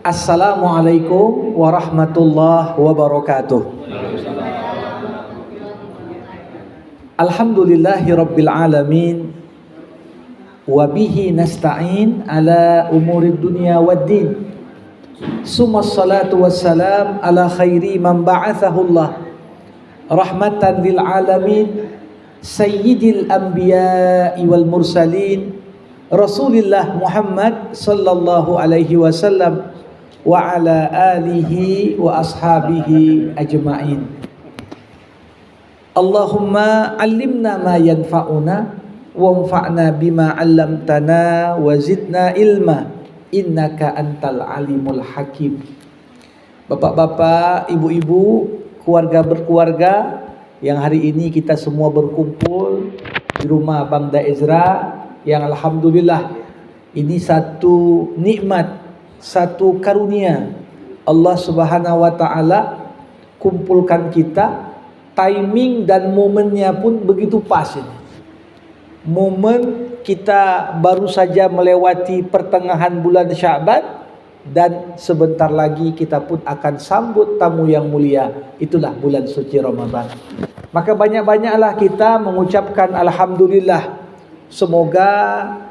Assalamualaikum warahmatullahi wabarakatuh. Alhamdulillahi rabbil alamin, wabihi nasta'in ala umurid dunya waddin. Summa salatu wassalam ala khairi man ba'athahullah rahmatan lil alamin, sayyidil anbiya'i wal mursalin, Rasulillah Muhammad sallallahu alaihi wasallam wa ala alihi wa ashabihi ajma'in. Allahumma allimna ma yanfa'una wanfa'na bima 'allamtana wa zidna ilma innaka antal alimul hakim. Bapak-bapak, ibu-ibu, keluarga berkeluarga yang hari ini kita semua berkumpul di rumah Bang Daezra, yang alhamdulillah ini satu nikmat, satu karunia Allah Subhanahu wa taala kumpulkan kita. Timing dan momennya pun begitu pas ini. Momen kita baru saja melewati pertengahan bulan Sya'ban, dan sebentar lagi kita pun akan sambut tamu yang mulia. Itulah bulan suci Ramadan. Maka banyak-banyaklah kita mengucapkan alhamdulillah. Semoga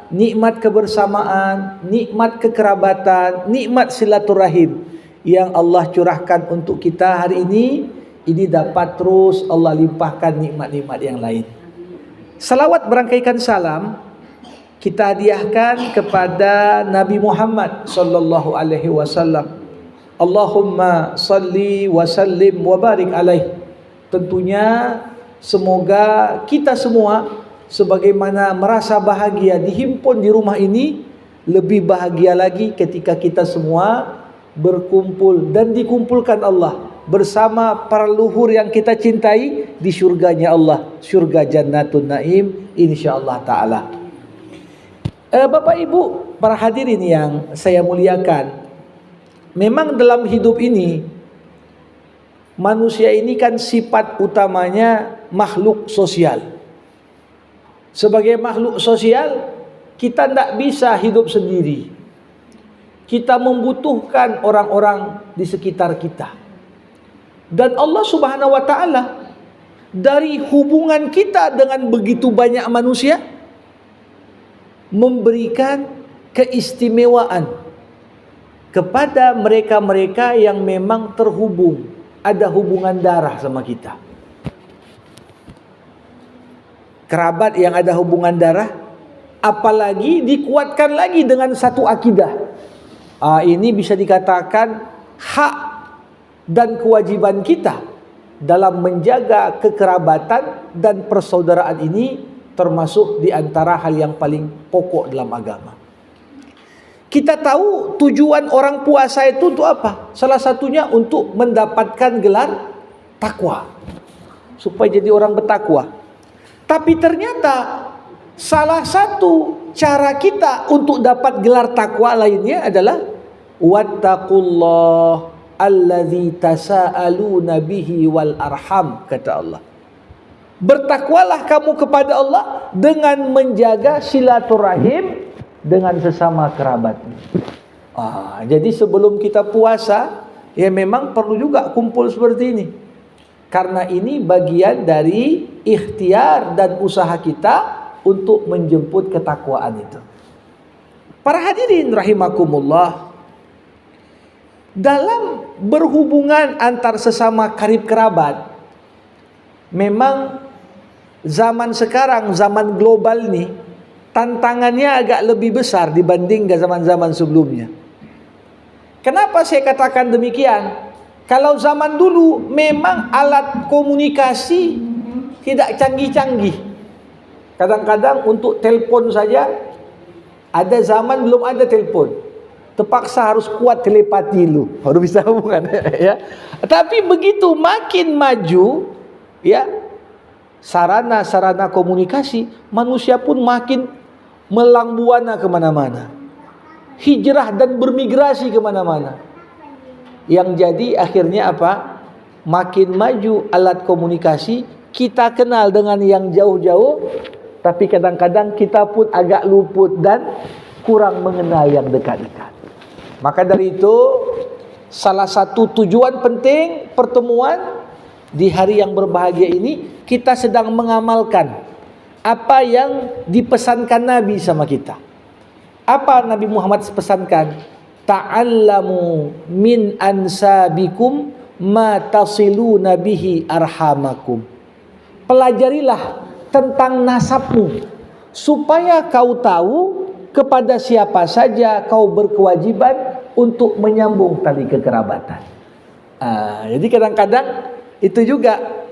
nikmat kebersamaan, nikmat kekerabatan, nikmat silaturahim yang Allah curahkan untuk kita hari ini dapat terus Allah limpahkan nikmat-nikmat yang lain. Salawat berangkaikan salam kita hadiahkan kepada Nabi Muhammad sallallahu alaihi wasallam. Allahumma salli wa sallim wa barik alaih. Tentunya semoga kita semua sebagaimana merasa bahagia dihimpun di rumah ini, lebih bahagia lagi ketika kita semua berkumpul dan dikumpulkan Allah bersama para luhur yang kita cintai di syurganya Allah, syurga Jannatun Naim insyaallah taala. Bapak Ibu, para hadirin yang saya muliakan, memang dalam hidup ini manusia ini kan sifat utamanya makhluk sosial. Sebagai makhluk sosial, kita tidak bisa hidup sendiri. Kita membutuhkan orang-orang di sekitar kita. Dan Allah Subhanahu wa taala dari hubungan kita dengan begitu banyak manusia memberikan keistimewaan kepada mereka-mereka yang memang terhubung, ada hubungan darah sama kita. Kerabat yang ada hubungan darah, apalagi dikuatkan lagi dengan satu akidah. Ini bisa dikatakan hak dan kewajiban kita dalam menjaga kekerabatan dan persaudaraan ini termasuk di antara hal yang paling pokok dalam agama. Kita tahu tujuan orang puasa itu untuk apa? Salah satunya untuk mendapatkan gelar takwa, supaya jadi orang bertakwa. Tapi ternyata salah satu cara kita untuk dapat gelar takwa lainnya adalah wattaqullah alladzi tasaaluna bihi wal arham, kata Allah. Bertakwalah kamu kepada Allah dengan menjaga silaturahim dengan sesama kerabatmu. Jadi sebelum kita puasa, ya memang perlu juga kumpul seperti ini. Karena ini bagian dari ikhtiar dan usaha kita untuk menjemput ketakwaan itu. Para hadirin rahimakumullah, dalam berhubungan antar sesama karib kerabat, memang zaman sekarang, zaman global nih, tantangannya agak lebih besar dibanding zaman-zaman sebelumnya. Kenapa saya katakan demikian? Kalau zaman dulu memang alat komunikasi tidak canggih-canggih. Kadang-kadang untuk telepon saja, ada zaman belum ada telepon, terpaksa harus kuat telepati lu, baru bisa hubungan. Ya. Tapi begitu makin maju, ya, sarana-sarana komunikasi, manusia pun makin melang buana kemana-mana, hijrah dan bermigrasi kemana-mana. Yang jadi akhirnya apa? Makin maju alat komunikasi, kita kenal dengan yang jauh-jauh, tapi kadang-kadang kita pun agak luput dan kurang mengenal yang dekat-dekat. Maka dari itu, salah satu tujuan penting pertemuan di hari yang berbahagia ini, kita sedang mengamalkan apa yang dipesankan Nabi sama kita. Apa Nabi Muhammad pesankan? Ta'allamu min ansabikum ma tasiluna bihi arhamakum. Pelajarilah tentang nasabmu, supaya kau tahu kepada siapa saja kau berkewajiban untuk menyambung tali kekerabatan. Jadi kadang-kadang itu juga,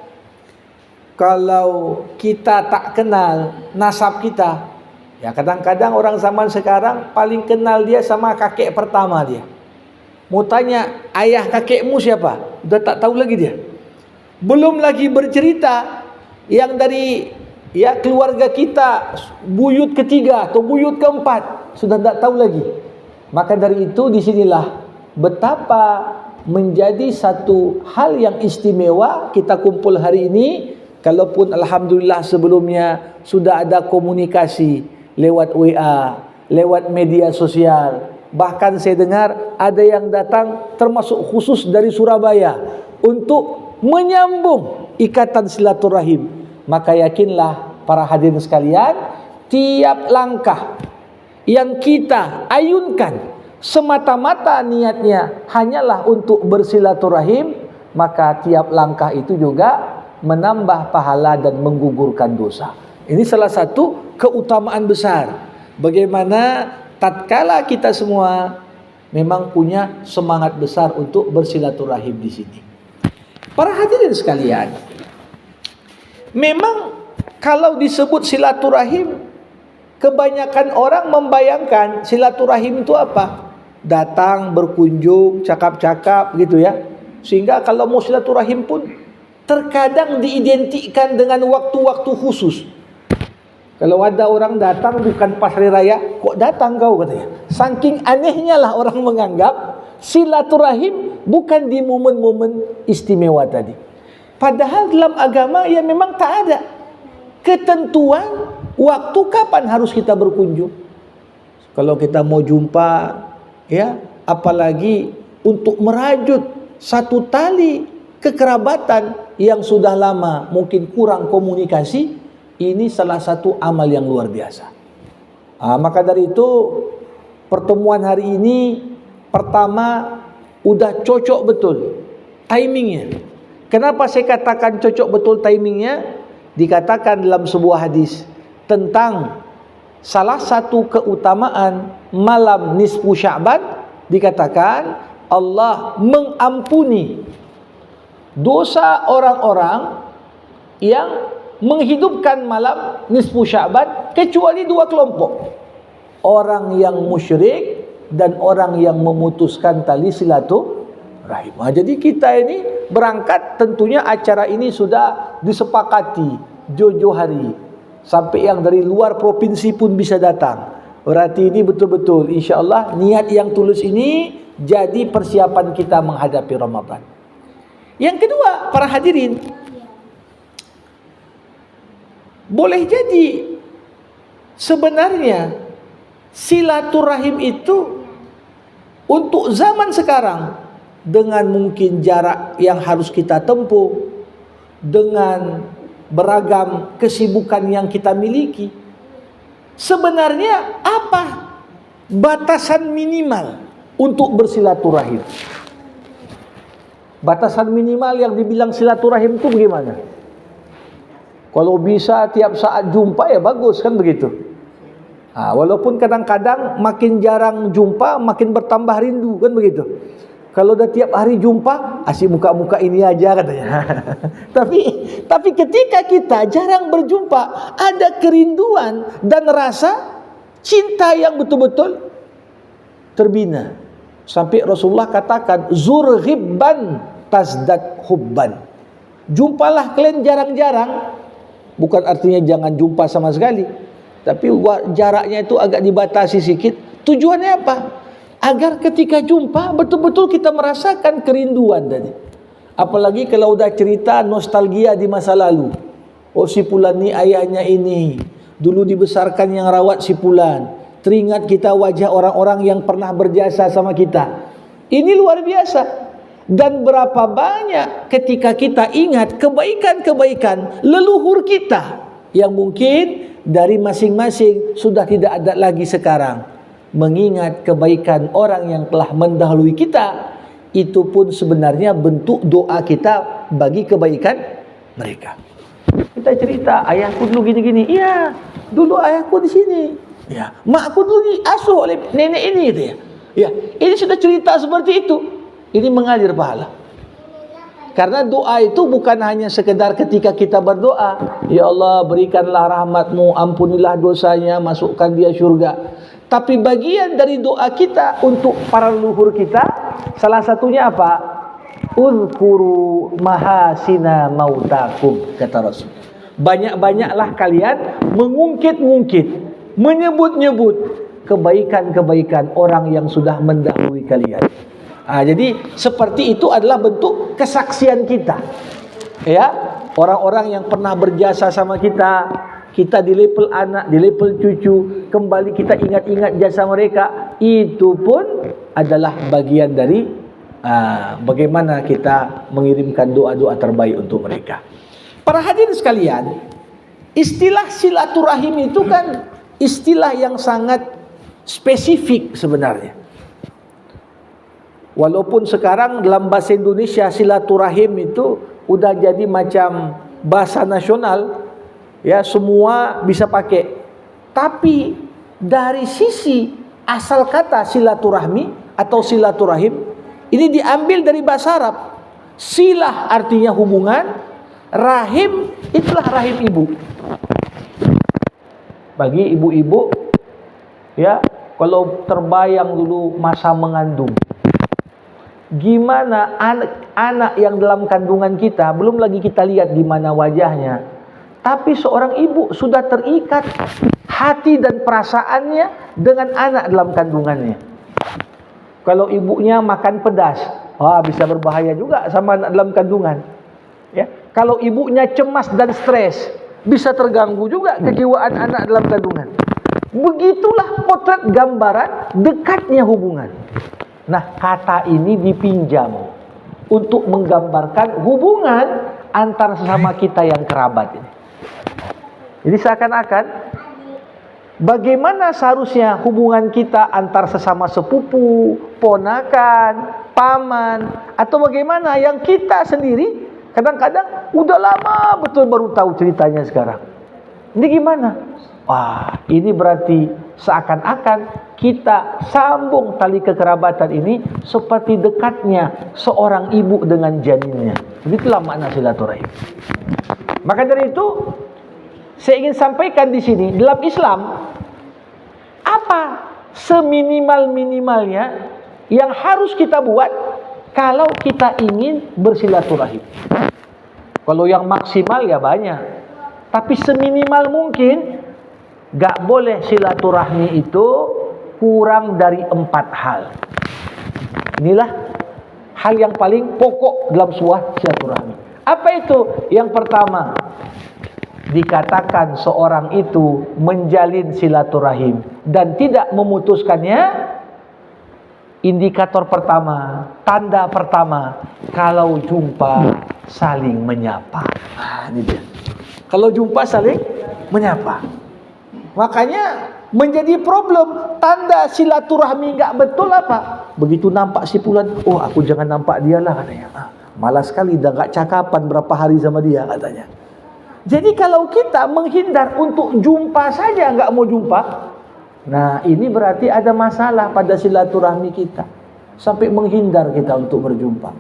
kalau kita tak kenal nasab kita, ya kadang-kadang orang zaman sekarang paling kenal dia sama kakek pertama dia. Mau tanya ayah kakekmu siapa, udah tak tahu lagi dia. Belum lagi bercerita yang dari keluarga kita, buyut ketiga atau buyut keempat, sudah tak tahu lagi. Maka dari itu disinilah betapa menjadi satu hal yang istimewa kita kumpul hari ini. Kalaupun alhamdulillah sebelumnya sudah ada komunikasi lewat WA, lewat media sosial, bahkan saya dengar ada yang datang termasuk khusus dari Surabaya untuk menyambung ikatan silaturahim. Maka yakinlah para hadirin sekalian, tiap langkah yang kita ayunkan semata-mata niatnya hanyalah untuk bersilaturahim, maka tiap langkah itu juga menambah pahala dan menggugurkan dosa. Ini salah satu keutamaan besar. Bagaimana tatkala kita semua memang punya semangat besar untuk bersilaturahim di sini. Para hadirin sekalian, memang kalau disebut silaturahim, kebanyakan orang membayangkan silaturahim itu apa? Datang, berkunjung, cakap-cakap gitu ya. Sehingga kalau mau silaturahim pun terkadang diidentikan dengan waktu-waktu khusus. Kalau ada orang datang bukan pas hari raya, kok datang kau katanya. Saking anehnya lah orang menganggap silaturahim bukan di momen-momen istimewa tadi. Padahal dalam agama ya memang tak ada ketentuan waktu kapan harus kita berkunjung. Kalau kita mau jumpa, ya, apalagi untuk merajut satu tali kekerabatan yang sudah lama mungkin kurang komunikasi, ini salah satu amal yang luar biasa. Maka dari itu pertemuan hari ini pertama udah cocok betul timingnya. Kenapa saya katakan cocok betul timingnya? Dikatakan dalam sebuah hadis tentang salah satu keutamaan malam nisfu Sya'ban, dikatakan Allah mengampuni dosa orang-orang yang menghidupkan malam nisfu Sya'ban kecuali dua kelompok, orang yang musyrik dan orang yang memutuskan tali silaturahim. Jadi kita ini berangkat, tentunya acara ini sudah disepakati jauh-jauh hari, sampai yang dari luar provinsi pun bisa datang. Berarti ini betul-betul insya-Allah niat yang tulus ini jadi persiapan kita menghadapi Ramadan. Yang kedua, para hadirin, boleh jadi sebenarnya silaturahim itu untuk zaman sekarang, dengan mungkin jarak yang harus kita tempuh, dengan beragam kesibukan yang kita miliki, sebenarnya apa batasan minimal untuk bersilaturahim? Batasan minimal yang dibilang silaturahim itu bagaimana? Kalau bisa tiap saat jumpa ya bagus, kan begitu. Walaupun kadang-kadang makin jarang jumpa makin bertambah rindu, kan begitu. Kalau udah tiap hari jumpa, asyik muka-muka ini aja katanya. Tapi ketika kita jarang berjumpa, ada kerinduan dan rasa cinta yang betul-betul terbina. Sampai Rasulullah katakan, zur ghibban tazdad hubban. Jumpalah kalian jarang-jarang. Bukan artinya jangan jumpa sama sekali, tapi jaraknya itu agak dibatasi sedikit. Tujuannya apa? Agar ketika jumpa betul-betul kita merasakan kerinduan tadi. Apalagi kalau udah cerita nostalgia di masa lalu. Oh, si Fulan ni ayahnya ini, dulu dibesarkan yang rawat si Fulan. teringat kita wajah orang-orang yang pernah berjasa sama kita. Ini luar biasa. Dan berapa banyak ketika kita ingat kebaikan-kebaikan leluhur kita yang mungkin dari masing-masing sudah tidak ada lagi sekarang. Mengingat kebaikan orang yang telah mendahului kita, itu pun sebenarnya bentuk doa kita bagi kebaikan mereka. Kita cerita, ayahku dulu gini-gini. Iya, dulu ayahku di sini. Ya, makku dulu diasuh oleh nenek ini gitu ya. Ya, ini sudah cerita seperti itu. Ini mengalir pahala. Karena doa itu bukan hanya sekedar ketika kita berdoa, ya Allah berikanlah rahmatmu, ampunilah dosanya, masukkan dia syurga. Tapi bagian dari doa kita untuk para leluhur kita, salah satunya apa? Uzkuru mahasina mautakum, kata Rasul. Banyak-banyaklah kalian mengungkit-ungkit, menyebut-nyebut kebaikan-kebaikan orang yang sudah mendahului kalian. Jadi seperti itu adalah bentuk kesaksian kita. Ya, orang-orang yang pernah berjasa sama kita, kita di level anak, di level cucu, kembali kita ingat-ingat jasa mereka, itu pun adalah bagian dari bagaimana kita mengirimkan doa-doa terbaik untuk mereka. Para hadirin sekalian, istilah silaturahim itu kan istilah yang sangat spesifik sebenarnya. Walaupun sekarang dalam bahasa Indonesia silaturahim itu udah jadi macam bahasa nasional, ya semua bisa pakai. Tapi dari sisi asal kata silaturahmi atau silaturahim ini diambil dari bahasa Arab. Silah artinya hubungan, rahim itulah rahim ibu. Bagi ibu-ibu, ya kalau terbayang dulu masa mengandung, gimana anak yang dalam kandungan kita, belum lagi kita lihat gimana wajahnya, tapi seorang ibu sudah terikat hati dan perasaannya dengan anak dalam kandungannya. Kalau ibunya makan pedas, bisa berbahaya juga sama anak dalam kandungan. Ya, kalau ibunya cemas dan stres, bisa terganggu juga kejiwaan anak dalam kandungan. Begitulah potret gambaran dekatnya hubungan. Nah, kata ini dipinjam untuk menggambarkan hubungan antara sesama kita yang kerabat ini. Jadi seakan-akan bagaimana seharusnya hubungan kita antar sesama sepupu, ponakan, paman, atau bagaimana yang kita sendiri kadang-kadang udah lama betul baru tahu ceritanya sekarang. Ini gimana? Ini berarti seakan-akan kita sambung tali kekerabatan ini seperti dekatnya seorang ibu dengan janinnya. Begitulah makna silaturahim. Maka dari itu, saya ingin sampaikan di sini, dalam Islam, apa seminimal-minimalnya yang harus kita buat kalau kita ingin bersilaturahim. Kalau yang maksimal ya banyak, tapi seminimal mungkin gak boleh silaturahmi itu kurang dari 4 hal. Inilah hal yang paling pokok dalam sebuah silaturahmi. Apa itu? Yang pertama, dikatakan seorang itu menjalin silaturahim dan tidak memutuskannya. Indikator pertama, tanda pertama, kalau jumpa saling menyapa. Ini dia. Kalau jumpa saling menyapa. Makanya menjadi problem. Tanda silaturahmi enggak betul apa? Begitu nampak si fulan, aku jangan nampak dia lah katanya. Malas sekali dah enggak cakapan berapa hari sama dia katanya. Jadi kalau kita menghindar untuk jumpa saja enggak mau jumpa, nah ini berarti ada masalah pada silaturahmi kita. Sampai menghindar kita untuk berjumpa.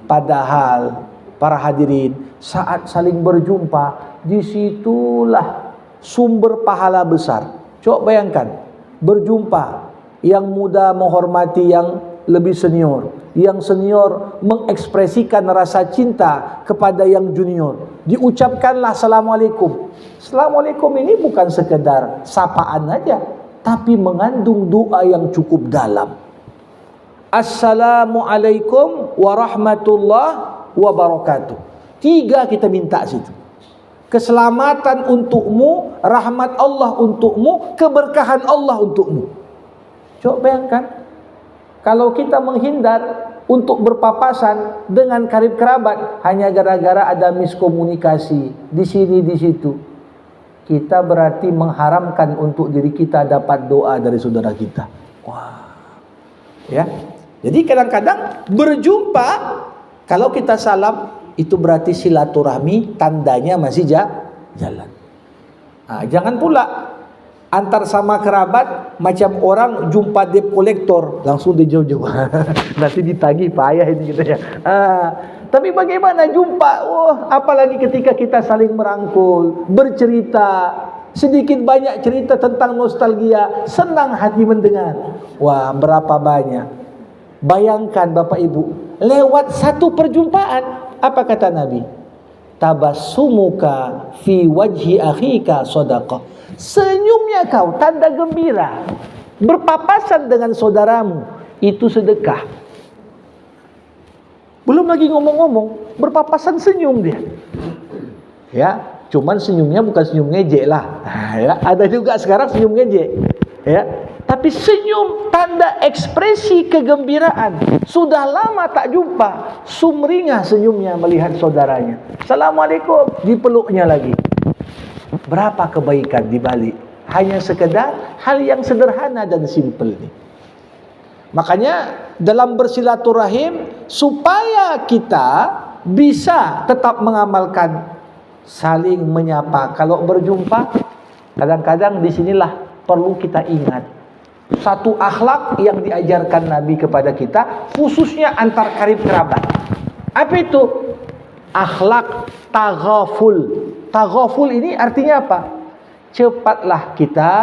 Padahal para hadirin, saat saling berjumpa, disitulah sumber pahala besar. Coba bayangkan, berjumpa, yang muda menghormati yang lebih senior, yang senior mengekspresikan rasa cinta kepada yang junior. Diucapkanlah Assalamualaikum. Assalamualaikum ini bukan sekedar sapaan aja, tapi mengandung doa yang cukup dalam. Assalamualaikum warahmatullahi wabarakatuh. 3 kita minta situ. keselamatan untukmu, rahmat Allah untukmu, keberkahan Allah untukmu. Coba bayangkan, kalau kita menghindar untuk berpapasan dengan karib kerabat hanya gara-gara ada miskomunikasi di sini di situ, kita berarti mengharamkan untuk diri kita dapat doa dari saudara kita. Wah, ya. Jadi kadang-kadang berjumpa, kalau kita salam itu berarti silaturahmi, tandanya masih jalan. Nah, jangan pula antar sama kerabat macam orang jumpa debt collector langsung dijauh-jauh. Nanti ditagih payah ini kita ya. Tapi bagaimana jumpa? Apalagi ketika kita saling merangkul, bercerita, sedikit banyak cerita tentang nostalgia, senang hati mendengar. Wah, berapa banyak. Bayangkan Bapak Ibu, lewat satu perjumpaan, apa kata Nabi? Tabassumuka fi wajhi akhika shadaqah. Senyumnya kau tanda gembira. Berpapasan dengan saudaramu itu sedekah. Belum lagi ngomong-ngomong, berpapasan senyum dia. Ya, cuman senyumnya bukan senyum ngejek lah. Ya, ada juga sekarang senyum ngejek. Ya, tapi senyum tanda ekspresi kegembiraan. Sudah lama tak jumpa, sumringah senyumnya melihat saudaranya. Assalamualaikum, dipeluknya lagi. Berapa kebaikan di balik hanya sekedar hal yang sederhana dan simpel ini. Makanya dalam bersilaturahim, supaya kita bisa tetap mengamalkan saling menyapa kalau berjumpa, kadang-kadang disinilah perlu kita ingat satu akhlak yang diajarkan Nabi kepada kita, khususnya antar karib kerabat. Apa itu? Akhlak taghaful. Taghaful ini artinya apa? Cepatlah kita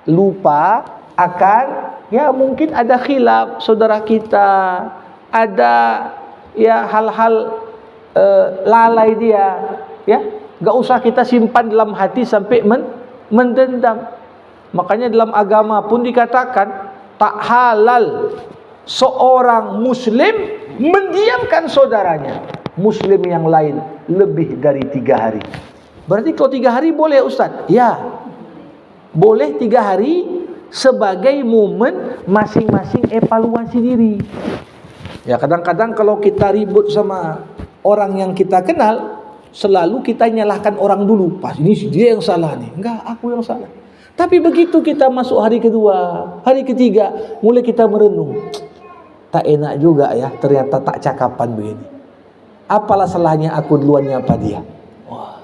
lupa akan, ya mungkin ada khilaf saudara kita, ada ya hal-hal lalai dia, ya gak usah kita simpan dalam hati sampai mendendam. Makanya dalam agama pun dikatakan tak halal seorang muslim mendiamkan saudaranya muslim yang lain lebih dari 3 hari. Berarti kalau 3 hari boleh Ustaz? Ya, boleh 3 hari sebagai momen masing-masing evaluasi diri. Ya, kadang-kadang kalau kita ribut sama orang yang kita kenal, selalu kita nyalahkan orang dulu. Pas ini dia yang salah nih. Enggak, aku yang salah. Tapi begitu kita masuk hari kedua, hari ketiga, mulai kita merenung. Tak enak juga ya, ternyata tak cakapan begini. Apalah salahnya aku duluan nyapa dia. Wah.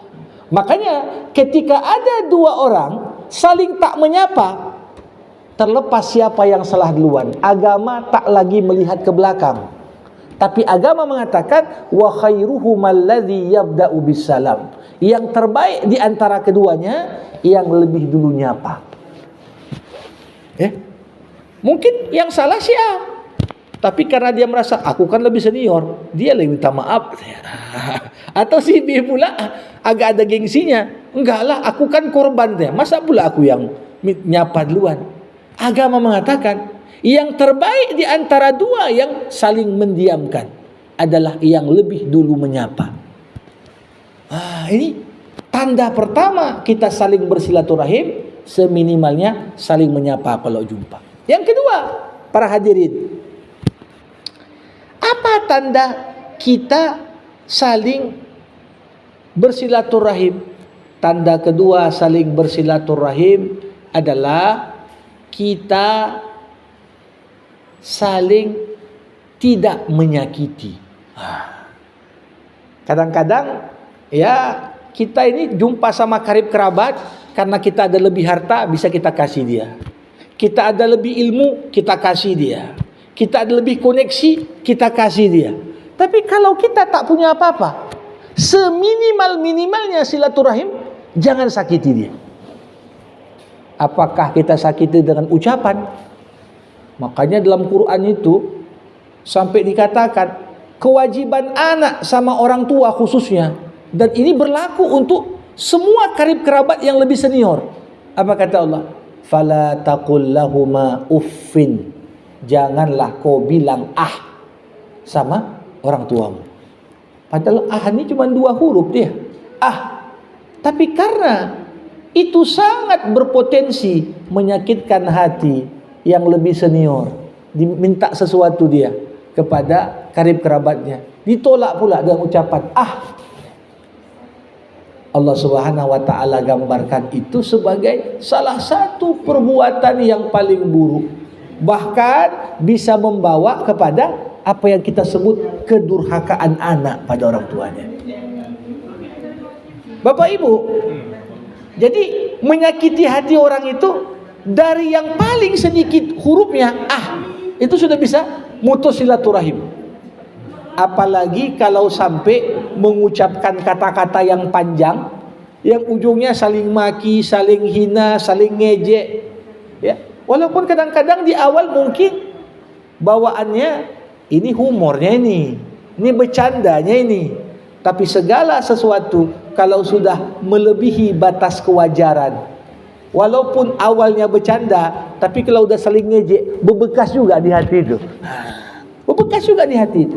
Makanya ketika ada 2 orang saling tak menyapa, terlepas siapa yang salah duluan, agama tak lagi melihat ke belakang. Tapi agama mengatakan wa khairuhumal ladzi yabda'u bisalam. Yang terbaik di antara keduanya yang lebih dulu nyapa. Mungkin yang salah si A, tapi karena dia merasa aku kan lebih senior, dia lebih minta maaf. Atau si B pula agak ada gengsinya, enggak lah aku kan korban deh, masa pula aku yang nyapa duluan. Agama mengatakan yang terbaik di antara 2 yang saling mendiamkan adalah yang lebih dulu menyapa. Ini tanda pertama kita saling bersilaturahim, seminimalnya saling menyapa kalau jumpa. Yang kedua, para hadirin, apa tanda kita saling bersilaturahim? Tanda kedua saling bersilaturahim adalah kita saling tidak menyakiti. Kadang-kadang ya kita ini jumpa sama karib kerabat, karena kita ada lebih harta bisa kita kasih dia. Kita ada lebih ilmu, kita kasih dia. Kita ada lebih koneksi, kita kasih dia. Tapi kalau kita tak punya apa-apa, seminimal-minimalnya silaturahim, jangan sakiti dia. Apakah kita sakiti dengan ucapan? Makanya dalam Quran itu sampai dikatakan kewajiban anak sama orang tua khususnya, dan ini berlaku untuk semua karib kerabat yang lebih senior. Apa kata Allah? Fala taqul lahuma uffin. Janganlah kau bilang sama orang tuamu. Padahal ini cuma 2 huruf dia. Tapi karena itu sangat berpotensi menyakitkan hati yang lebih senior, diminta sesuatu dia kepada karib kerabatnya, ditolak pula dengan ucapan Allah Subhanahu wa taala gambarkan itu sebagai salah satu perbuatan yang paling buruk, bahkan bisa membawa kepada apa yang kita sebut kedurhakaan anak pada orang tuanya. Bapak Ibu, jadi menyakiti hati orang itu dari yang paling sedikit hurufnya itu sudah bisa mutus silaturahim. Apalagi kalau sampai mengucapkan kata-kata yang panjang, yang ujungnya saling maki, saling hina, saling ngejek, ya. Walaupun kadang-kadang di awal mungkin bawaannya ini humornya ini bercandanya ini, tapi segala sesuatu kalau sudah melebihi batas kewajaran, walaupun awalnya bercanda, tapi kalau udah saling ngejek, berbekas juga di hati itu. Berbekas juga di hati itu.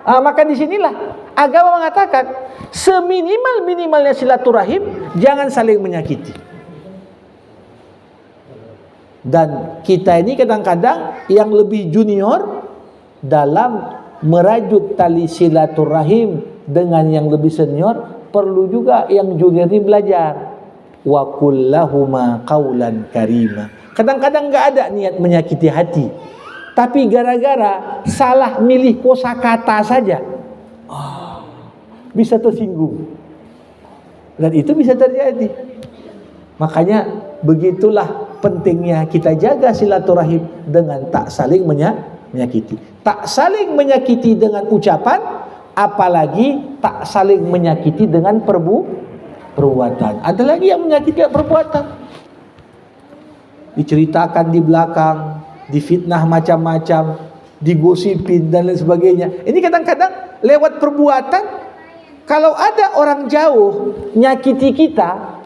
Maka disinilah agama mengatakan seminimal-minimalnya silaturahim, jangan saling menyakiti. Dan kita ini kadang-kadang yang lebih junior dalam merajut tali silaturahim dengan yang lebih senior, perlu juga yang junior ini belajar. Wa kullahuma qaulan karima. Kadang-kadang enggak ada niat menyakiti hati, tapi gara-gara salah milih kosakata saja bisa tersinggung. Dan itu bisa terjadi. Makanya begitulah pentingnya kita jaga silaturahim dengan tak saling menyakiti. Tak saling menyakiti dengan ucapan, apalagi tak saling menyakiti dengan perbuatan. Ada lagi yang menyakiti perbuatan, diceritakan di belakang, difitnah macam-macam, digosipin dan lain sebagainya. Ini kadang-kadang lewat perbuatan. Kalau ada orang jauh nyakiti kita,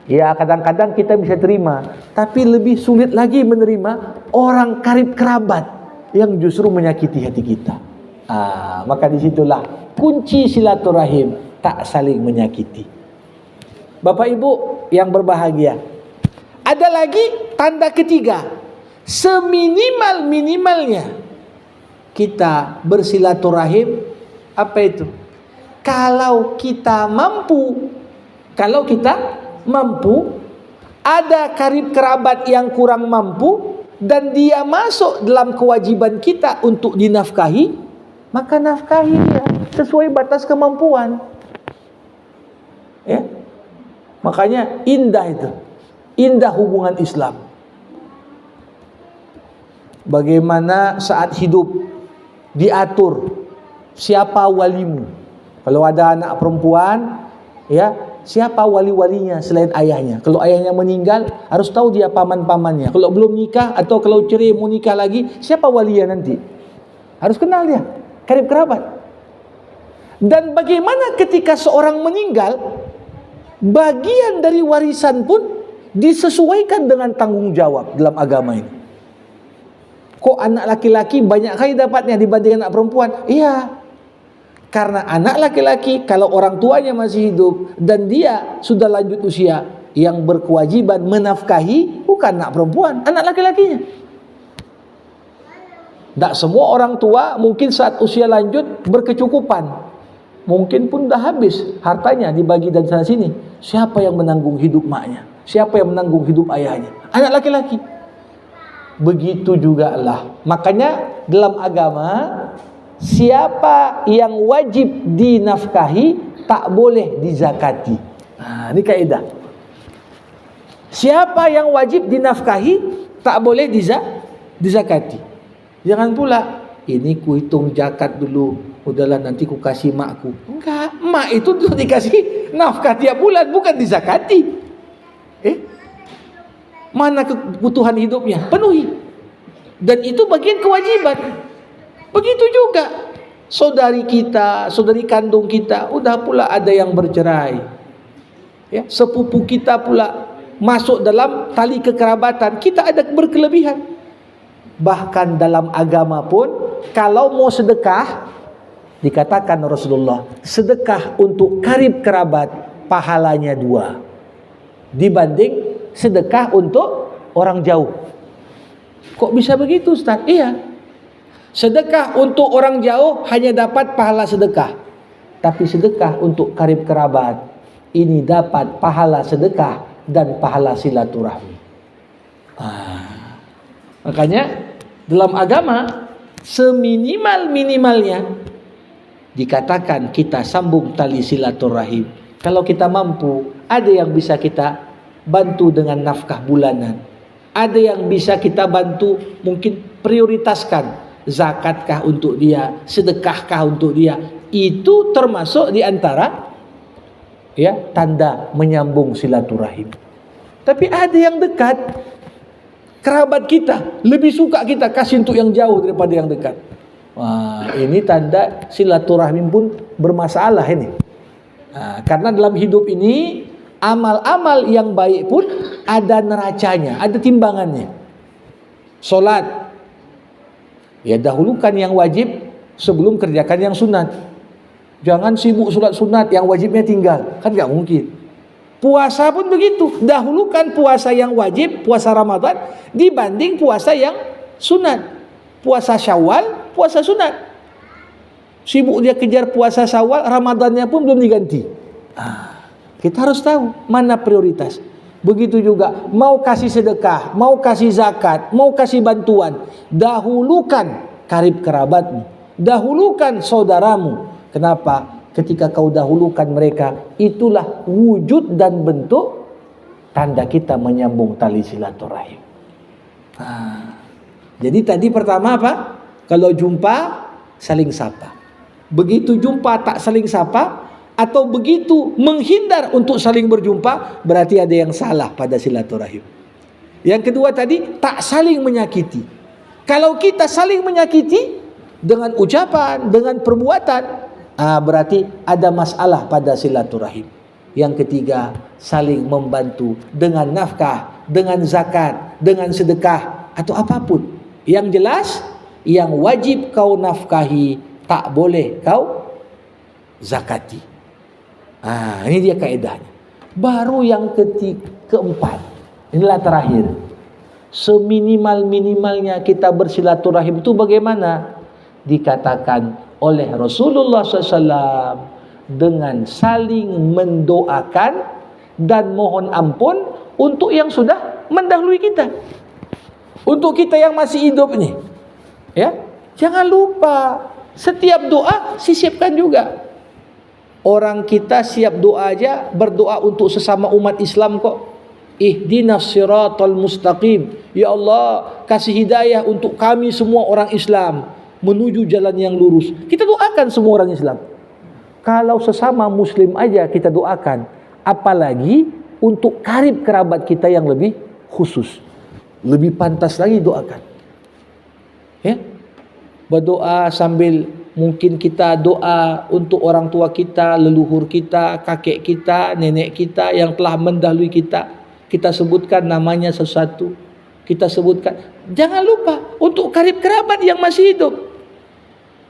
ya kadang-kadang kita bisa terima, tapi lebih sulit lagi menerima orang karib kerabat yang justru menyakiti hati kita. Maka disitulah kunci silaturahim, tak saling menyakiti. Bapak Ibu yang berbahagia, ada lagi tanda ketiga, seminimal-minimalnya kita bersilaturahim. Apa itu? Kalau kita mampu, ada karib kerabat yang kurang mampu dan dia masuk dalam kewajiban kita untuk dinafkahi, maka nafkahi dia sesuai batas kemampuan. Ya. Makanya indah itu. Indah hubungan Islam. Bagaimana saat hidup diatur siapa walimu. Kalau ada anak perempuan, ya, siapa wali-walinya selain ayahnya. Kalau ayahnya meninggal, harus tahu dia paman-pamannya. Kalau belum nikah atau kalau cerai mau nikah lagi, siapa walinya nanti? Harus kenal dia, karib kerabat. Dan bagaimana ketika seorang meninggal, bagian dari warisan pun disesuaikan dengan tanggung jawab dalam agama ini. Kok anak laki-laki banyak kali dapatnya dibanding anak perempuan? Iya. Karena anak laki-laki kalau orang tuanya masih hidup dan dia sudah lanjut usia, yang berkewajiban menafkahi bukan anak perempuan, anak laki-lakinya. Tidak semua orang tua mungkin saat usia lanjut berkecukupan, mungkin pun dah habis hartanya dibagi dan sana sini. Siapa yang menanggung hidup maknya? Siapa yang menanggung hidup ayahnya? Anak laki-laki. Begitu juga lah. Makanya dalam agama, siapa yang wajib dinafkahi tak boleh dizakati. Ini kaidah. Siapa yang wajib dinafkahi tak boleh dizakati. Jangan pula ini ku hitung zakat dulu, udahlah nanti ku kasih makku. Enggak, mak itu tuh dikasih nafkah tiap bulan, bukan dizakati. Mana kebutuhan hidupnya? Penuhi. Dan itu bagian kewajiban. Begitu juga saudari kita, saudari kandung kita, udah pula ada yang bercerai. Ya, sepupu kita pula masuk dalam tali kekerabatan, kita ada berkelebihan. Bahkan dalam agama pun, kalau mau sedekah, dikatakan Rasulullah, sedekah untuk karib kerabat pahalanya 2 dibanding sedekah untuk orang jauh. Kok bisa begitu, Ustaz? Iya. Sedekah untuk orang jauh hanya dapat pahala sedekah. Tapi sedekah untuk karib kerabat ini dapat pahala sedekah dan pahala silaturahmi. Makanya dalam agama seminimal-minimalnya dikatakan kita sambung tali silaturahim. Kalau kita mampu, ada yang bisa kita bantu dengan nafkah bulanan. Ada yang bisa kita bantu, mungkin prioritaskan zakatkah untuk dia, sedekahkah untuk dia. Itu termasuk di antara tanda menyambung silaturahim. Tapi ada yang dekat, kerabat kita, lebih suka kita kasih untuk yang jauh daripada yang dekat. Wah, ini tanda silaturahim pun bermasalah ini. Karena dalam hidup ini amal-amal yang baik pun ada neracanya, ada timbangannya. Solat, dahulukan yang wajib sebelum kerjakan yang sunat. Jangan sibuk solat sunat, yang wajibnya tinggal, kan gak mungkin. Puasa pun begitu, dahulukan puasa yang wajib, puasa Ramadan dibanding puasa yang sunat. Puasa Syawal, puasa sunat. Sibuk dia kejar puasa Syawal, Ramadannya pun belum diganti. Kita harus tahu mana prioritas. Begitu juga mau kasih sedekah, mau kasih zakat, mau kasih bantuan, dahulukan karib kerabatmu, dahulukan saudaramu. Kenapa? Ketika kau dahulukan mereka, itulah wujud dan bentuk tanda kita menyambung tali silaturahim. Jadi tadi pertama apa? Kalau jumpa saling sapa. Begitu jumpa tak saling sapa, atau begitu menghindar untuk saling berjumpa, berarti ada yang salah pada silaturahim. Yang kedua tadi, tak saling menyakiti. Kalau kita saling menyakiti dengan ucapan, dengan perbuatan, berarti ada masalah pada silaturahim. Yang ketiga, saling membantu dengan nafkah, dengan zakat, dengan sedekah, atau apapun. Yang jelas, yang wajib kau nafkahi tak boleh kau zakati. Ini dia kaedahnya. Baru yang keempat, inilah terakhir. Seminimal-minimalnya kita bersilaturahim itu bagaimana? Dikatakan oleh Rasulullah SAW dengan saling mendoakan dan mohon ampun untuk yang sudah mendahului kita. Untuk kita yang masih hidup ini, jangan lupa setiap doa sisipkan juga. Orang kita siap doa aja, berdoa untuk sesama umat Islam kok. Ihdinas siratal mustaqim. Ya Allah, kasih hidayah untuk kami semua orang Islam menuju jalan yang lurus. Kita doakan semua orang Islam. Kalau sesama muslim aja kita doakan, apalagi untuk karib kerabat kita yang lebih khusus. Lebih pantas lagi doakan. Berdoa sambil mungkin kita doa untuk orang tua kita, leluhur kita, kakek kita, nenek kita yang telah mendahului kita. Kita sebutkan namanya sesuatu. Kita sebutkan. Jangan lupa untuk karib kerabat yang masih hidup.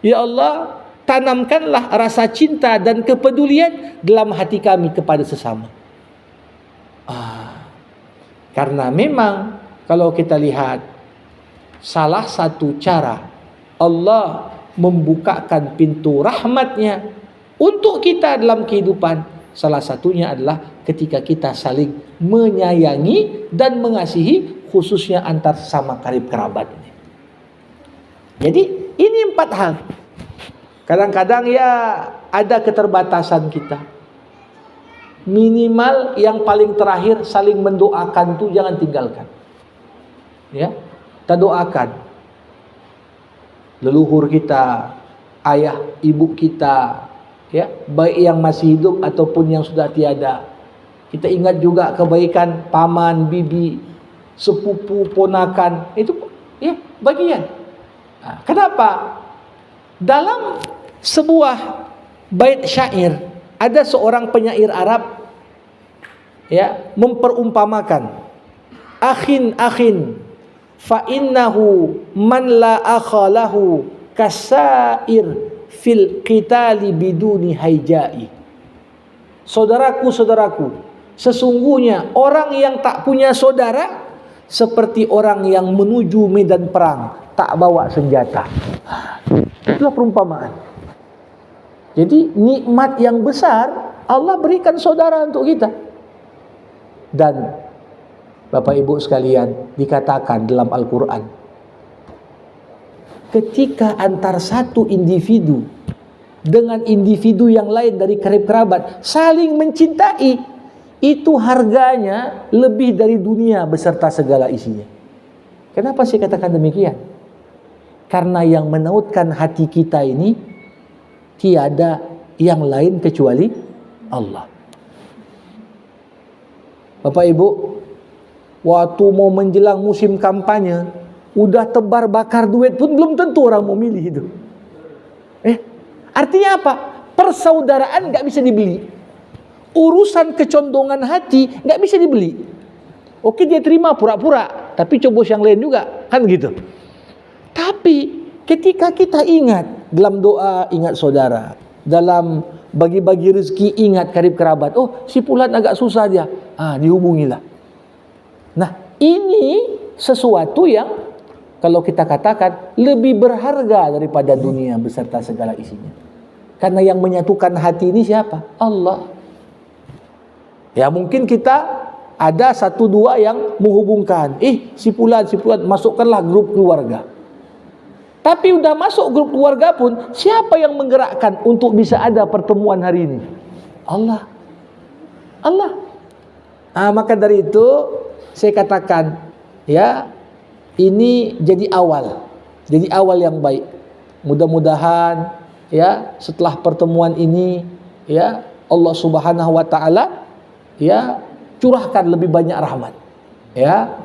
Ya Allah, tanamkanlah rasa cinta dan kepedulian dalam hati kami kepada sesama. Karena memang kalau kita lihat salah satu cara Allah membukakan pintu rahmatnya untuk kita dalam kehidupan, salah satunya adalah ketika kita saling menyayangi dan mengasihi, khususnya antar sesama karib kerabat ini. Jadi ini 4 hal. Kadang-kadang ada keterbatasan kita. Minimal yang paling terakhir saling mendoakan tuh jangan tinggalkan. Kita doakan leluhur kita, ayah, ibu kita, baik yang masih hidup ataupun yang sudah tiada. Kita ingat juga kebaikan paman, bibi, sepupu, ponakan, itu bagian. Kenapa? Dalam sebuah bait syair, ada seorang penyair Arab memperumpamakan, akhin fa innahu man la akhalahu kasair fil qitali biduni haijai. Saudaraku, sesungguhnya orang yang tak punya saudara seperti orang yang menuju medan perang tak bawa senjata. Itulah perumpamaan. Jadi nikmat yang besar Allah berikan saudara untuk kita. Dan Bapak Ibu sekalian, dikatakan dalam Al-Quran, ketika antar satu individu dengan individu yang lain dari karib kerabat saling mencintai, itu harganya lebih dari dunia beserta segala isinya. Kenapa saya katakan demikian? Karena yang menautkan hati kita ini tiada yang lain kecuali Allah. Bapak Ibu, waktu mau menjelang musim kampanye, udah tebar bakar duit pun belum tentu orang mau milih itu. Artinya apa? Persaudaraan gak bisa dibeli. Urusan kecondongan hati gak bisa dibeli. Oke, dia terima pura-pura, tapi cobos yang lain juga, kan gitu. Tapi ketika kita ingat dalam doa, ingat saudara, dalam bagi-bagi rezeki ingat karib kerabat. Oh, si fulan agak susah dia, dihubungilah. Nah, ini sesuatu yang kalau kita katakan lebih berharga daripada dunia beserta segala isinya. Karena yang menyatukan hati ini siapa? Allah. Ya mungkin kita ada satu dua yang menghubungkan. Si fulan, masukkanlah grup keluarga. Tapi udah masuk grup keluarga pun, siapa yang menggerakkan untuk bisa ada pertemuan hari ini? Allah. Maka dari itu saya katakan, ya, ini jadi awal yang baik. Mudah-mudahan, ya, setelah pertemuan ini, ya, Allah Subhanahu wa taala, ya, curahkan lebih banyak rahmat. Ya,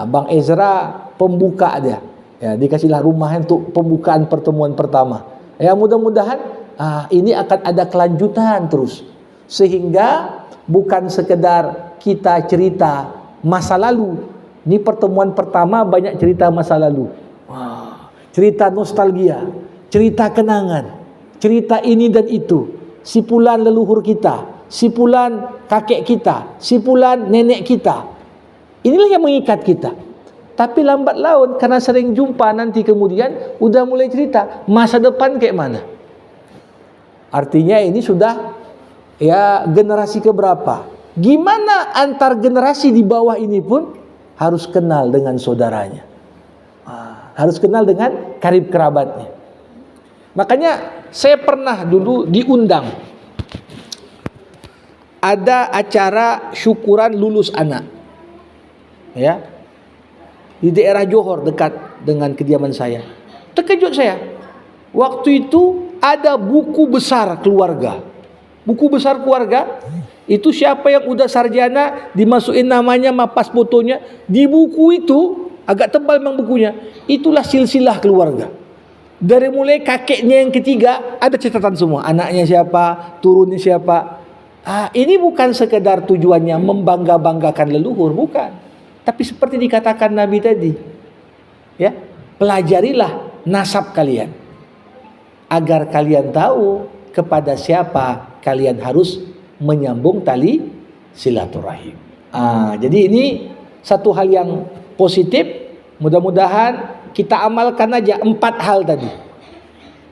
Bang Ezra pembuka dia. Ya, dikasihlah rumah untuk pembukaan pertemuan pertama. Ya, mudah-mudahan ini akan ada kelanjutan terus. Sehingga bukan sekedar kita cerita masa lalu. Ini pertemuan pertama banyak cerita masa lalu. Cerita nostalgia, cerita kenangan, cerita ini dan itu. Si fulan leluhur kita, si fulan kakek kita, si fulan nenek kita. Inilah yang mengikat kita. Tapi lambat laun karena sering jumpa nanti kemudian udah mulai cerita masa depan kayak mana. Artinya ini sudah, ya, generasi keberapa. Gimana antar generasi di bawah ini pun harus kenal dengan saudaranya. Harus kenal dengan karib kerabatnya. Makanya saya pernah dulu diundang. Ada acara syukuran lulus anak. Ya. Di daerah Johor dekat dengan kediaman saya. Terkejut saya. Waktu itu ada buku besar keluarga. Buku besar keluarga itu siapa yang udah sarjana dimasukin namanya, mapas fotonya. Di buku itu agak tebal memang bukunya. Itulah silsilah keluarga. Dari mulai kakeknya yang ketiga ada catatan semua. Anaknya siapa, turunnya siapa. Ini bukan sekedar tujuannya membangga-banggakan leluhur, bukan. Tapi seperti dikatakan Nabi tadi, ya, pelajarilah nasab kalian agar kalian tahu kepada siapa kalian harus menyambung tali silaturahim. Jadi ini satu hal yang positif. Mudah-mudahan kita amalkan aja 4 hal tadi.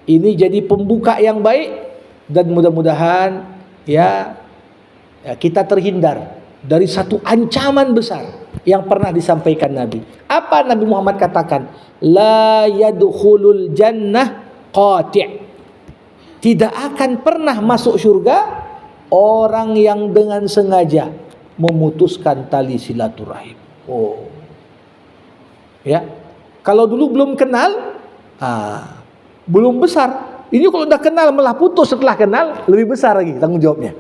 Ini jadi pembuka yang baik dan mudah-mudahan, ya, kita terhindar dari satu ancaman besar yang pernah disampaikan Nabi. Apa Nabi Muhammad katakan? La yadkhulul jannah qati'. Tidak akan pernah masuk surga orang yang dengan sengaja memutuskan tali silaturahim. Ya. Kalau dulu belum kenal, belum besar. Ini kalau udah kenal malah putus setelah kenal, lebih besar lagi tanggung jawabnya.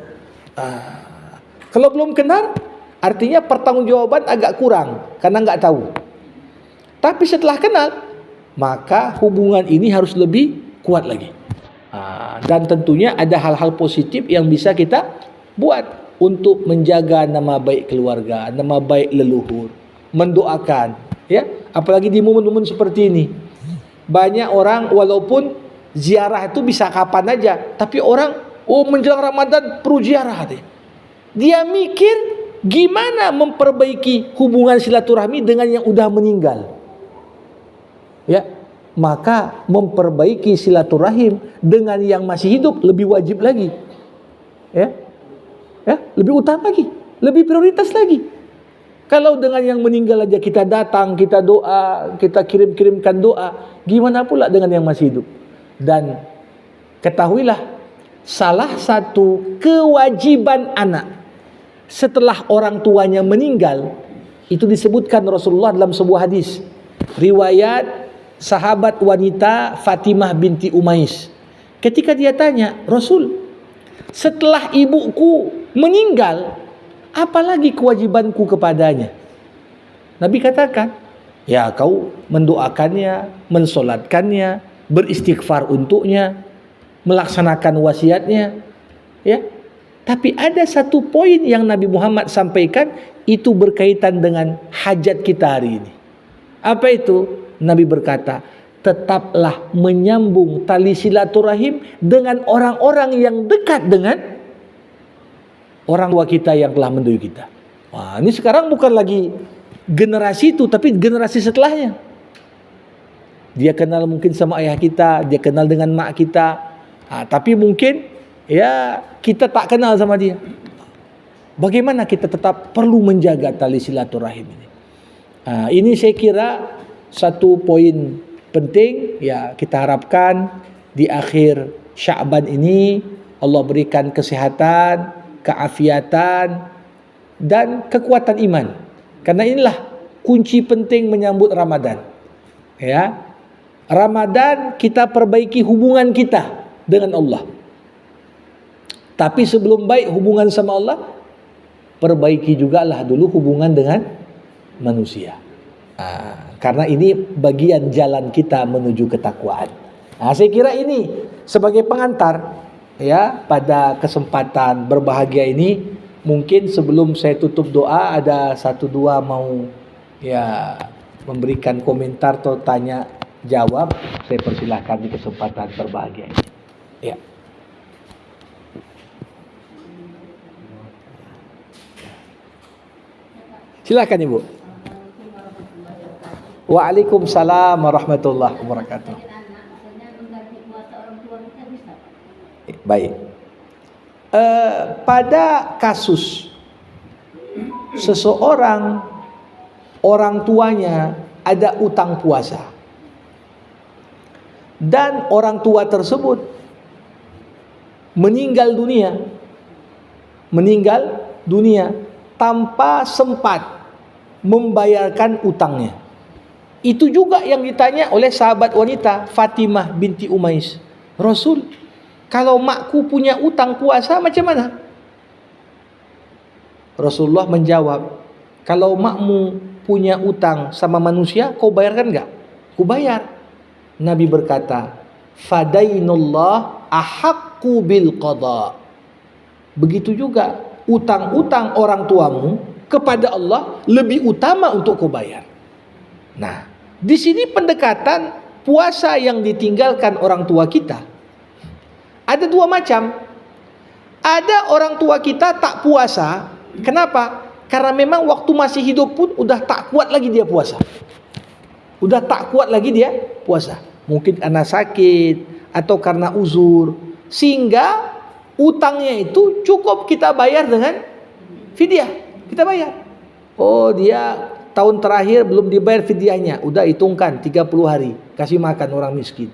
Kalau belum kenal, artinya pertanggungjawaban agak kurang karena nggak tahu. Tapi setelah kenal, maka hubungan ini harus lebih kuat lagi. Dan tentunya ada hal-hal positif yang bisa kita buat untuk menjaga nama baik keluarga, nama baik leluhur, mendoakan, ya. Apalagi di momen-momen seperti ini, banyak orang walaupun ziarah itu bisa kapan aja, tapi orang Oh, menjelang Ramadan perlu ziarah dia. Dia mikir gimana memperbaiki hubungan silaturahmi dengan yang udah meninggal. Ya, maka memperbaiki silaturahim dengan yang masih hidup lebih wajib lagi. Ya. Ya, lebih utama lagi, lebih prioritas lagi. Kalau dengan yang meninggal aja kita datang, kita doa, kita kirim-kirimkan doa, gimana pula dengan yang masih hidup? Dan ketahuilah, salah satu kewajiban anak setelah orang tuanya meninggal, itu disebutkan Rasulullah dalam sebuah hadis. Riwayat sahabat wanita Fatimah binti Umais. Ketika dia tanya, Rasul, setelah ibuku meninggal, apalagi kewajibanku kepadanya? Nabi katakan, ya kau mendoakannya, mensolatkannya, beristighfar untuknya, melaksanakan wasiatnya. Ya. Tapi ada satu poin yang Nabi Muhammad sampaikan, itu berkaitan dengan hajat kita hari ini. Apa itu? Nabi berkata, tetaplah menyambung tali silaturahim dengan orang-orang yang dekat dengan orang tua kita yang telah mendahului kita. Wah, ini sekarang bukan lagi generasi itu, tapi generasi setelahnya. Dia kenal mungkin sama ayah kita, dia kenal dengan mak kita, tapi mungkin ya kita tak kenal sama dia. Bagaimana kita tetap perlu menjaga tali silaturahim ini? Ini saya kira satu poin penting. Ya, kita harapkan di akhir Sya'ban ini Allah berikan kesehatan, keafiatan, dan kekuatan iman. Karena inilah kunci penting menyambut Ramadan. Ya, Ramadan kita perbaiki hubungan kita dengan Allah. Tapi sebelum baik hubungan sama Allah, perbaiki jugalah dulu hubungan dengan manusia. Karena ini bagian jalan kita menuju ketakwaan. Saya kira ini sebagai pengantar ya pada kesempatan berbahagia ini. Mungkin sebelum saya tutup doa, ada satu dua mau ya memberikan komentar atau tanya jawab. Saya persilahkan di kesempatan berbahagia ini. Ya. Silakan Ibu. Waalaikumsalam warahmatullahi wabarakatuh. Baik. Pada kasus seseorang orang tuanya ada utang puasa dan orang tua tersebut meninggal dunia tanpa sempat membayarkan utangnya. Itu juga yang ditanya oleh sahabat wanita Fatimah binti Umais. Rasul, kalau makku punya utang puasa macam mana? Rasulullah menjawab, kalau makmu punya utang sama manusia, kau bayarkan enggak? Ku bayar. Nabi berkata, fadainullah ahaqqu bil qada. Begitu juga utang-utang orang tuamu kepada Allah lebih utama untuk kau bayar. Nah, di sini pendekatan puasa yang ditinggalkan orang tua kita ada dua macam. Ada orang tua kita tak puasa. Kenapa? Karena memang waktu masih hidup pun udah tak kuat lagi dia puasa. Mungkin karena sakit atau karena uzur, sehingga utangnya itu cukup kita bayar dengan fidyah. Kita bayar. Oh, dia tahun terakhir belum dibayar fidyahnya, udah hitungkan 30 hari kasih makan orang miskin.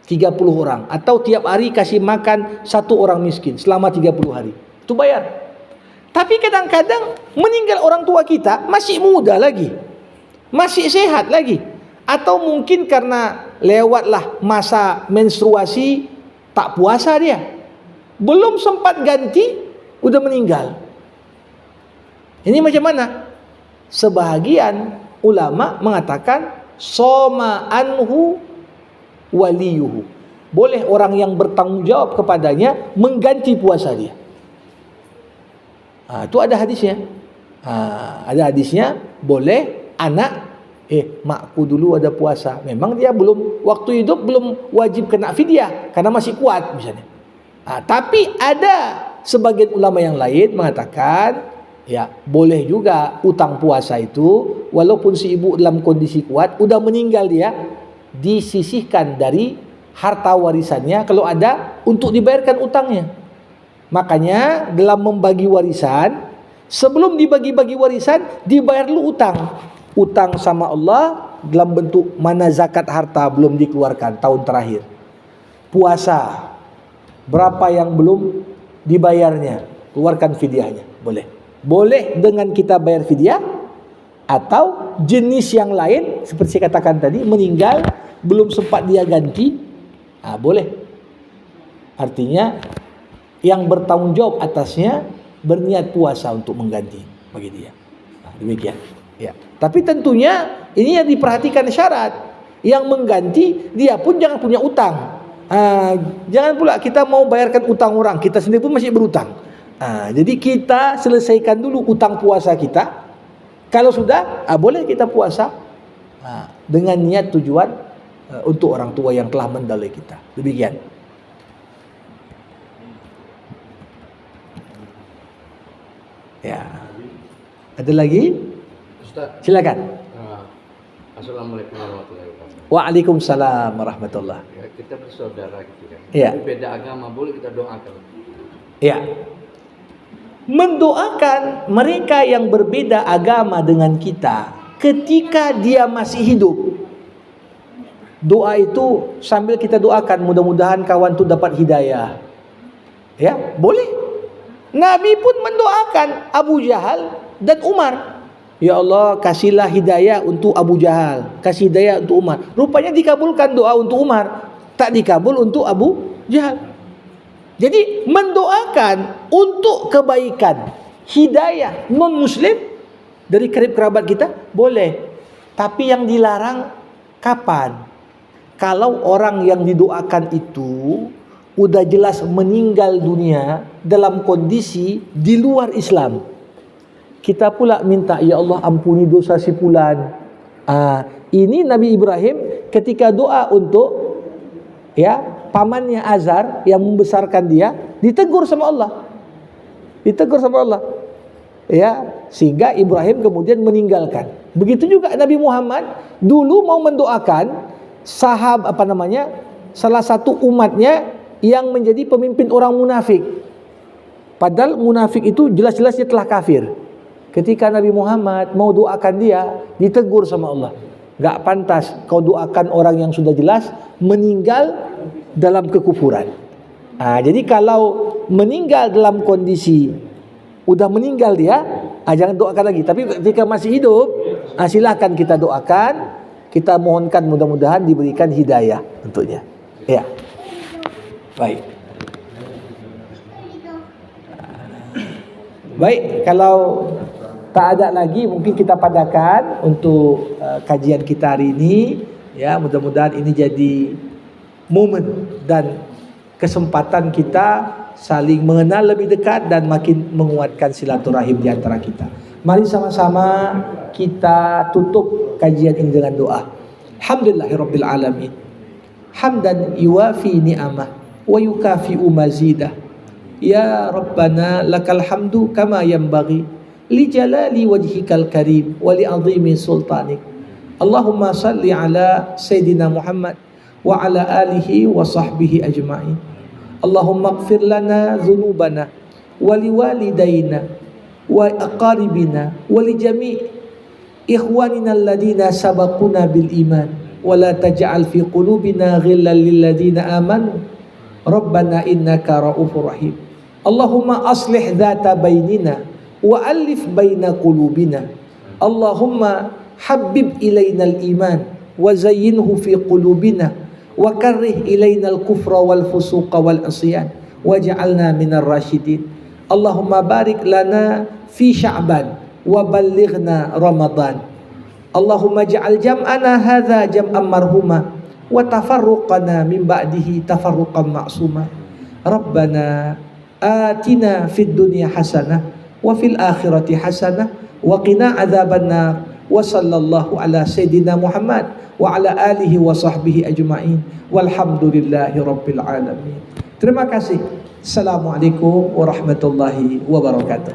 30 orang atau tiap hari kasih makan satu orang miskin selama 30 hari. Itu bayar. Tapi kadang-kadang meninggal orang tua kita masih muda lagi. Masih sehat lagi. Atau mungkin karena lewatlah masa menstruasi tak puasa dia. Belum sempat ganti udah meninggal. Ini macam mana? Sebahagian ulama mengatakan soma anhu waliyuhu. Boleh orang yang bertanggung jawab kepadanya mengganti puasa dia. Itu ada hadisnya. Ada hadisnya boleh anak makku dulu ada puasa. Memang dia belum waktu hidup belum wajib kena fidyah karena masih kuat misalnya. Tapi ada sebagian ulama yang lain mengatakan, ya boleh juga utang puasa itu, walaupun si ibu dalam kondisi kuat, udah meninggal dia, disisihkan dari harta warisannya kalau ada untuk dibayarkan utangnya. Makanya dalam membagi warisan, sebelum dibagi-bagi warisan, dibayar dulu utang. Utang sama Allah dalam bentuk mana zakat harta belum dikeluarkan tahun terakhir. Puasa, berapa yang belum dibayarnya, keluarkan fidyahnya. Boleh dengan kita bayar fidyah, atau jenis yang lain seperti saya katakan tadi, meninggal belum sempat dia ganti, boleh. Artinya yang bertanggung jawab atasnya berniat puasa untuk mengganti bagi dia. Demikian. Ya. Tapi tentunya ini yang diperhatikan syarat. Yang mengganti dia pun jangan punya utang. Jangan pula kita mau bayarkan utang orang, kita sendiri pun masih berutang. Jadi kita selesaikan dulu utang puasa kita. Kalau sudah, boleh kita puasa dengan niat tujuan untuk orang tua yang telah mendahului kita. Demikian. Ya. Ada lagi? Ustaz. Silakan. Assalamualaikum warahmatullahi wabarakatuh. Waalaikumsalam warahmatullahi. Ya, kita bersaudara gitu kan. Ya. Tapi beda agama boleh kita doakan. Ya. Mendoakan mereka yang berbeda agama dengan kita ketika dia masih hidup. Doa itu sambil kita doakan, mudah-mudahan kawan itu dapat hidayah. Ya, boleh. Nabi pun mendoakan Abu Jahal dan Umar. Ya Allah, kasihlah hidayah untuk Abu Jahal, kasih hidayah untuk Umar. Rupanya dikabulkan doa untuk Umar, tak dikabul untuk Abu Jahal. Jadi mendoakan untuk kebaikan, hidayah non-muslim dari karib kerabat kita boleh. Tapi yang dilarang kapan? Kalau orang yang didoakan itu udah jelas meninggal dunia dalam kondisi di luar Islam. Kita pula minta, ya Allah ampuni dosa si fulan. Ini Nabi Ibrahim ketika doa untuk pamannya Azar yang membesarkan dia, ditegur sama Allah. Ya, sehingga Ibrahim kemudian meninggalkan. Begitu juga Nabi Muhammad dulu mau mendoakan salah satu umatnya yang menjadi pemimpin orang munafik. Padahal munafik itu jelas-jelas dia telah kafir. Ketika Nabi Muhammad mau doakan dia, ditegur sama Allah. Gak pantas kau doakan orang yang sudah jelas meninggal dalam kekufuran. Jadi kalau meninggal dalam kondisi udah meninggal dia, jangan doakan lagi. Tapi ketika masih hidup, silahkan kita doakan, kita mohonkan mudah-mudahan diberikan hidayah untuknya. Ya. Baik. Baik, kalau tak ada lagi mungkin kita padakan untuk kajian kita hari ini. Ya, mudah-mudahan ini jadi momen dan kesempatan kita saling mengenal lebih dekat dan makin menguatkan silaturahim di antara kita. Mari sama-sama kita tutup kajian ini dengan doa. Alhamdulillahirabbil alamin. Hamdan yuwafi ni'amah wa yukafi'u mazidah. Ya Rabbana lakal hamdu kama yanbaghi li jalali wajhikal karim wa li 'azimi sultanik. Allahumma salli ala Sayyidina Muhammad wa ala alihi wa sahbihi ajma'in. Allahumma ighfir lana dhunubana wa liwalidayna wa aqaribina wa li jami' ikhwanina alladhina sabaquna bil iman wa la taj'al fi qulubina ghillan lil ladzina amanu rabbana innaka ra'ufur rahim. Allahumma aslih dhata bainina wa alif baina qulubina. Allahumma habbib ilaina al-iman wa zayyinhu fi qulubina wa karrih ilaina al-kufra wal fusuqa wal asyan waj'alna minar rasyidin. Allahumma barik lana fi Sya'ban wa ballighna Ramadan. Allahumma ja'al jam'ana hadza jam'an marhuma wa tafarruqana min ba'dihi tafarruqan ma'suma. Rabbana atina fid dunya hasanah wa fil akhirati hasanah wa qina adzabannar. Wa sallallahu ala sayyidina Muhammad wa ala alihi wa sahbihi ajma'in walhamdulillahi rabbil alamin. Terima kasih. Assalamualaikum warahmatullahi wabarakatuh.